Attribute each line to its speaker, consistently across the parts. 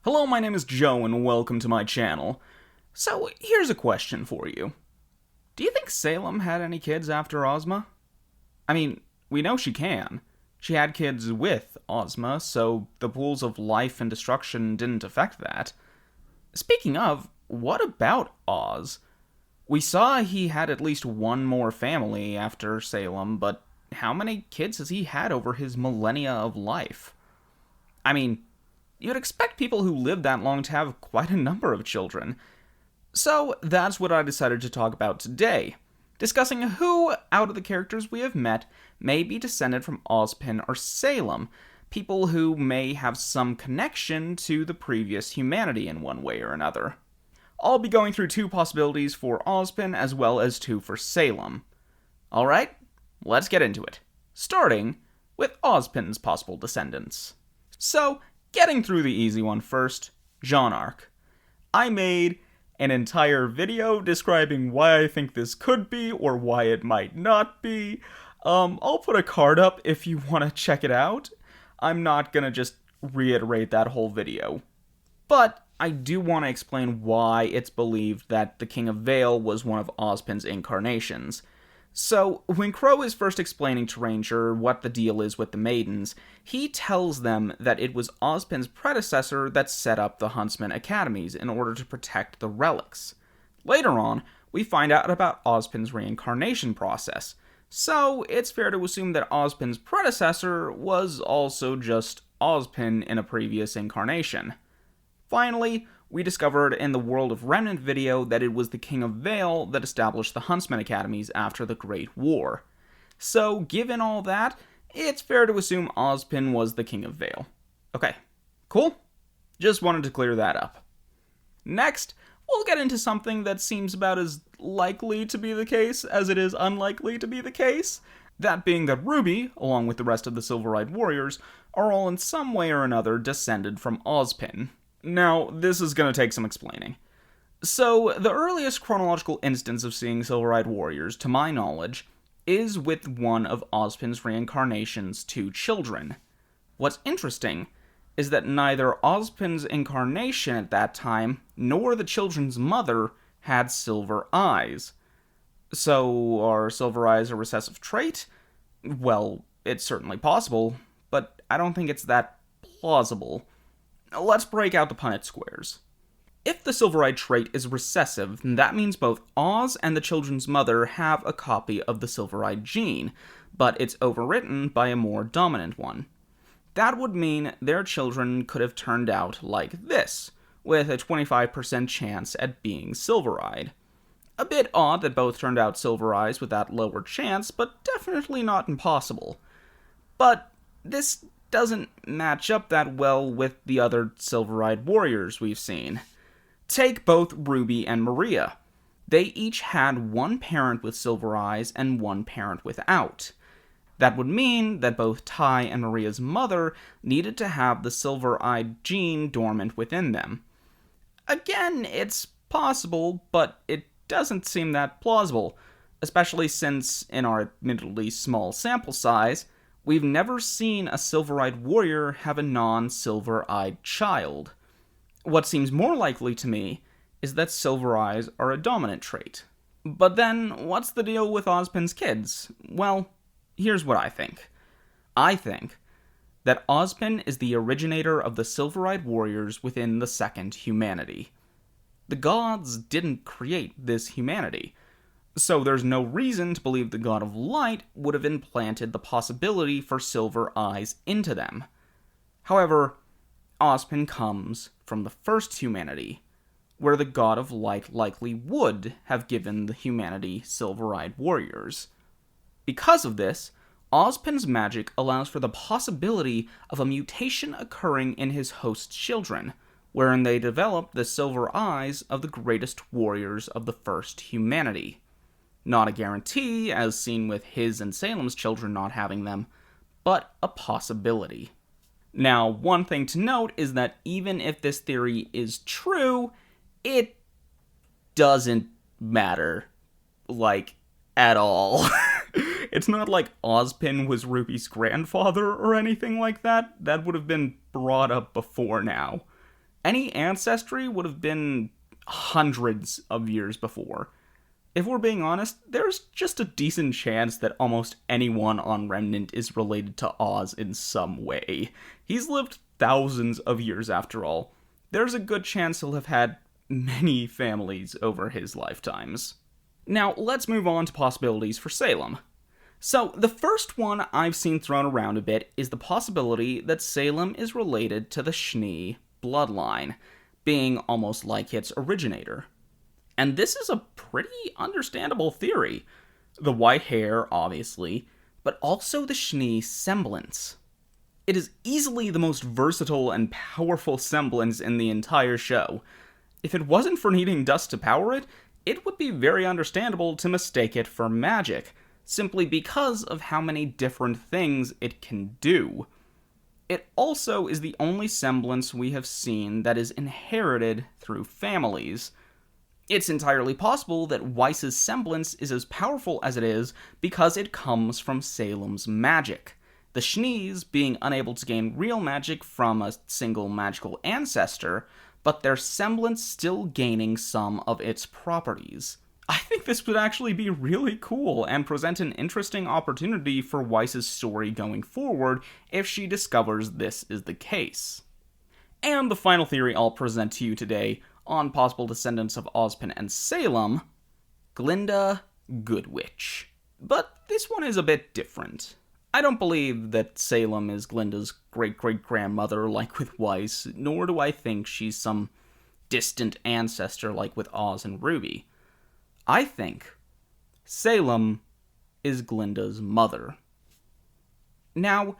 Speaker 1: Hello, my name is Joe and welcome to my channel. So, here's a question for you. Do you think Salem had any kids after Ozma? I mean, we know she can. She had kids with Ozma, so the pools of life and destruction didn't affect that. Speaking of, what about Oz? We saw he had at least one more family after Salem, but how many kids has he had over his millennia of life? I mean, you'd expect people who live that long to have quite a number of children. So that's what I decided to talk about today, discussing who, out of the characters we have met, may be descended from Ozpin or Salem, people who may have some connection to the previous humanity in one way or another. I'll be going through two possibilities for Ozpin as well as two for Salem. Alright, let's get into it, starting with Ozpin's possible descendants. So, getting through the easy one first, Jeanne d'Arc. I made an entire video describing why I think this could be or why it might not be. I'll put a card up if you want to check it out. I'm not gonna just reiterate that whole video. But I do want to explain why it's believed that the King of Vale was one of Ozpin's incarnations. So, when Crow is first explaining to Ranger what the deal is with the maidens, he tells them that it was Ozpin's predecessor that set up the Huntsman Academies in order to protect the relics. Later on, we find out about Ozpin's reincarnation process, so it's fair to assume that Ozpin's predecessor was also just Ozpin in a previous incarnation. Finally, we discovered in the World of Remnant video that it was the King of Vale that established the Huntsman Academies after the Great War. So, given all that, it's fair to assume Ozpin was the King of Vale. Okay, cool? Just wanted to clear that up. Next, we'll get into something that seems about as likely to be the case as it is unlikely to be the case. That being that RWBY, along with the rest of the Silver-Eyed Warriors, are all in some way or another descended from Ozpin. Now, this is going to take some explaining. So, the earliest chronological instance of seeing Silver-Eyed Warriors, to my knowledge, is with one of Ozpin's reincarnation's two children. What's interesting is that neither Ozpin's incarnation at that time, nor the children's mother, had silver eyes. So, are silver eyes a recessive trait? Well, it's certainly possible, but I don't think it's that plausible. Let's break out the Punnett squares. If the silver-eyed trait is recessive, then that means both Oz and the children's mother have a copy of the silver-eyed gene, but it's overwritten by a more dominant one. That would mean their children could have turned out like this, with a 25% chance at being silver-eyed. A bit odd that both turned out silver eyes with that lower chance, but definitely not impossible. But this doesn't match up that well with the other Silver-Eyed Warriors we've seen. Take both RWBY and Maria. They each had one parent with silver eyes and one parent without. That would mean that both Ty and Maria's mother needed to have the silver-eyed gene dormant within them. Again, it's possible, but it doesn't seem that plausible, especially since, in our admittedly small sample size, we've never seen a silver-eyed warrior have a non-silver-eyed child. What seems more likely to me is that silver eyes are a dominant trait. But then, what's the deal with Ozpin's kids? Well, here's what I think. I think that Ozpin is the originator of the silver-eyed warriors within the second humanity. The gods didn't create this humanity, so there's no reason to believe the God of Light would have implanted the possibility for silver eyes into them. However, Ozpin comes from the first humanity, where the God of Light likely would have given the humanity silver-eyed warriors. Because of this, Ozpin's magic allows for the possibility of a mutation occurring in his host's children, wherein they develop the silver eyes of the greatest warriors of the first humanity. Not a guarantee, as seen with his and Salem's children not having them, but a possibility. Now, one thing to note is that even if this theory is true, it doesn't matter, at all. It's not like Ozpin was RWBY's grandfather or anything like that. That would have been brought up before now. Any ancestry would have been hundreds of years before. If we're being honest, there's just a decent chance that almost anyone on Remnant is related to Oz in some way. He's lived thousands of years after all. There's a good chance he'll have had many families over his lifetimes. Now, let's move on to possibilities for Salem. So, the first one I've seen thrown around a bit is the possibility that Salem is related to the Schnee bloodline, being almost like its originator. And this is a pretty understandable theory. The white hair, obviously, but also the Schnee semblance. It is easily the most versatile and powerful semblance in the entire show. If it wasn't for needing dust to power it, it would be very understandable to mistake it for magic, simply because of how many different things it can do. It also is the only semblance we have seen that is inherited through families. It's entirely possible that Weiss's semblance is as powerful as it is because it comes from Salem's magic. The Schnees being unable to gain real magic from a single magical ancestor, but their semblance still gaining some of its properties. I think this would actually be really cool and present an interesting opportunity for Weiss's story going forward if she discovers this is the case. And the final theory I'll present to you today on possible descendants of Ozpin and Salem, Glinda Goodwitch. But this one is a bit different. I don't believe that Salem is Glinda's great-great-grandmother like with Weiss, nor do I think she's some distant ancestor like with Oz and RWBY. I think Salem is Glinda's mother. Now,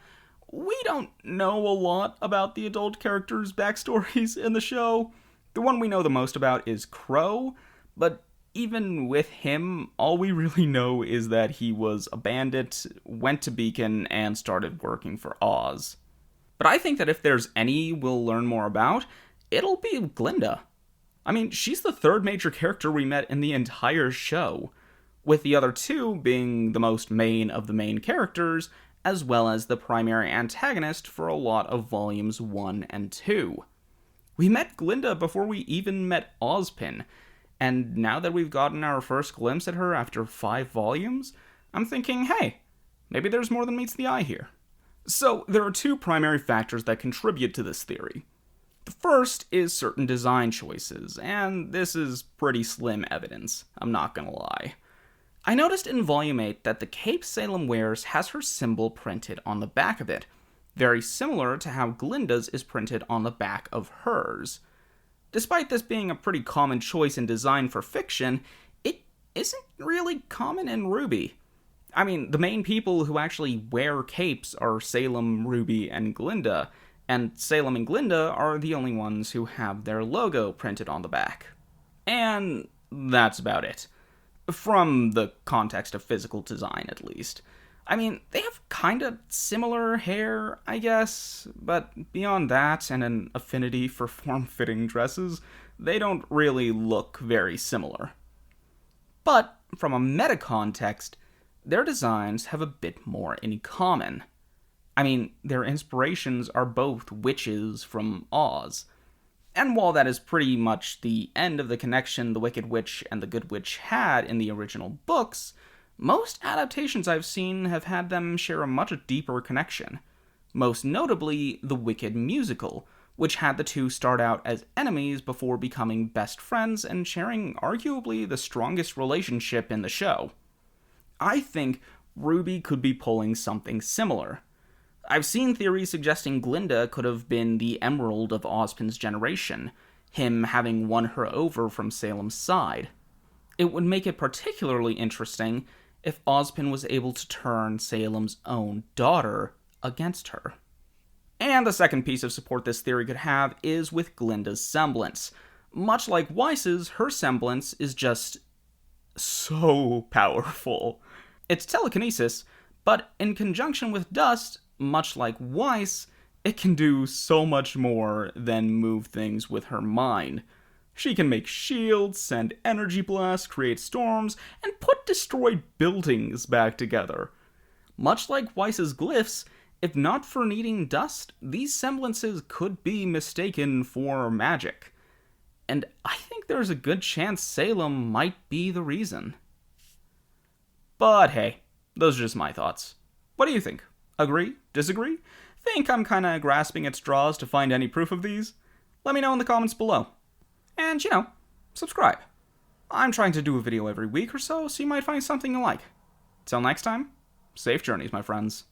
Speaker 1: we don't know a lot about the adult characters' backstories in the show. The one we know the most about is Crow, but even with him, all we really know is that he was a bandit, went to Beacon, and started working for Oz. But I think that if there's any we'll learn more about, it'll be Glinda. I mean, she's the third major character we met in the entire show, with the other two being the most main of the main characters, as well as the primary antagonist for a lot of volumes 1 and 2. We met Glinda before we even met Ozpin, and now that we've gotten our first glimpse at her after 5 volumes, I'm thinking, hey, maybe there's more than meets the eye here. So, there are 2 primary factors that contribute to this theory. The first is certain design choices, and this is pretty slim evidence, I'm not gonna lie. I noticed in Volume 8 that the cape Salem wears has her symbol printed on the back of it, very similar to how Glinda's is printed on the back of hers. Despite this being a pretty common choice in design for fiction, it isn't really common in RWBY. I mean, the main people who actually wear capes are Salem, RWBY, and Glinda, and Salem and Glinda are the only ones who have their logo printed on the back. And that's about it. From the context of physical design, at least. I mean, they have kinda similar hair, I guess, but beyond that and an affinity for form-fitting dresses, they don't really look very similar. But, from a meta-context, their designs have a bit more in common. I mean, their inspirations are both witches from Oz. And while that is pretty much the end of the connection the Wicked Witch and the Good Witch had in the original books, most adaptations I've seen have had them share a much deeper connection. Most notably, the Wicked musical, which had the two start out as enemies before becoming best friends and sharing arguably the strongest relationship in the show. I think RWBY could be pulling something similar. I've seen theories suggesting Glinda could have been the Emerald of Ozpin's generation, him having won her over from Salem's side. It would make it particularly interesting if Ozpin was able to turn Salem's own daughter against her. And the second piece of support this theory could have is with Glinda's semblance. Much like Weiss's, her semblance is just so powerful. It's telekinesis, but in conjunction with dust, much like Weiss, it can do so much more than move things with her mind. She can make shields, send energy blasts, create storms, and put destroyed buildings back together. Much like Weiss's glyphs, if not for needing dust, these semblances could be mistaken for magic. And I think there's a good chance Salem might be the reason. But hey, those are just my thoughts. What do you think? Agree? Disagree? Think I'm kinda grasping at straws to find any proof of these? Let me know in the comments below. And, subscribe. I'm trying to do a video every week or so you might find something you like. Till next time, safe journeys, my friends.